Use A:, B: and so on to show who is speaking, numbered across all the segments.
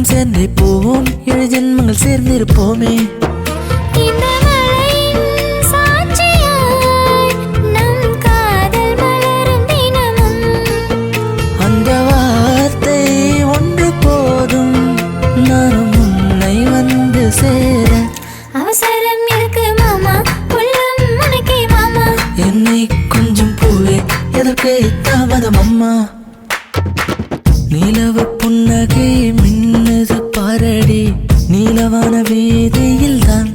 A: நாம் சேர்ந்தே போவோம், 7 ஜென்மங்கள் சேர்ந்திருப்போமே. அந்த வார்த்தை ஒன்று போதும், நானும் உன்னை வந்து சேர.
B: அவசரம் இருக்கு மாமா, உள்ளம் உனக்கே மாமா.
A: என்னை கொஞ்சம் பூவே, எதற்கு தாமதம் அம்மா? நீலவு புன்னகை மின்னது பாரடி, நீலவான வீதியில் தான்.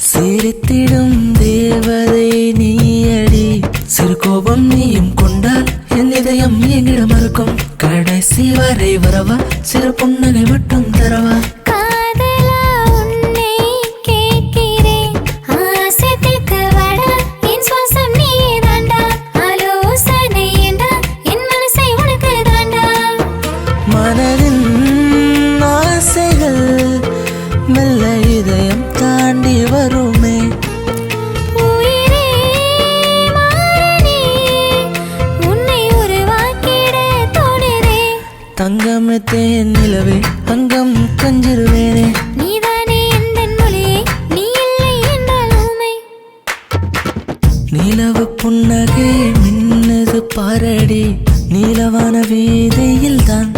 A: சிரித்திடும் தேவதை நீயடி, சிறு கோபம் நீயும் கொண்டால் என் இதயம் எங்கிடம் இருக்கும். கடைசி வரை வரவா, சிறு புன்னகை மட்டும் தரவா?
B: காதலா உன்னை கேட்கிறேன், ஆசை தீர்க்க வாடா, என் சுவாசம் நீதாண்டா. ஆலோசனை என்றா, என் மனசை உனக்கு தாண்டா.
A: மனதின் ஆசைகள் மெல்ல இதயம் தாண்டி வருமே.
B: உயிரே மாறனே, உன்னை உருவாக்கிட தோணுதே.
A: தங்கமே தேன் நிலவே, அங்கம் கஞ்சிருவேனே.
B: நீதானே எந்தன் மொழியே, நீ இல்லை என்றால் ஊமை.
A: நீலவு புன்னகை மின்னது பாரடி, நீலவான வீதியில் தான்.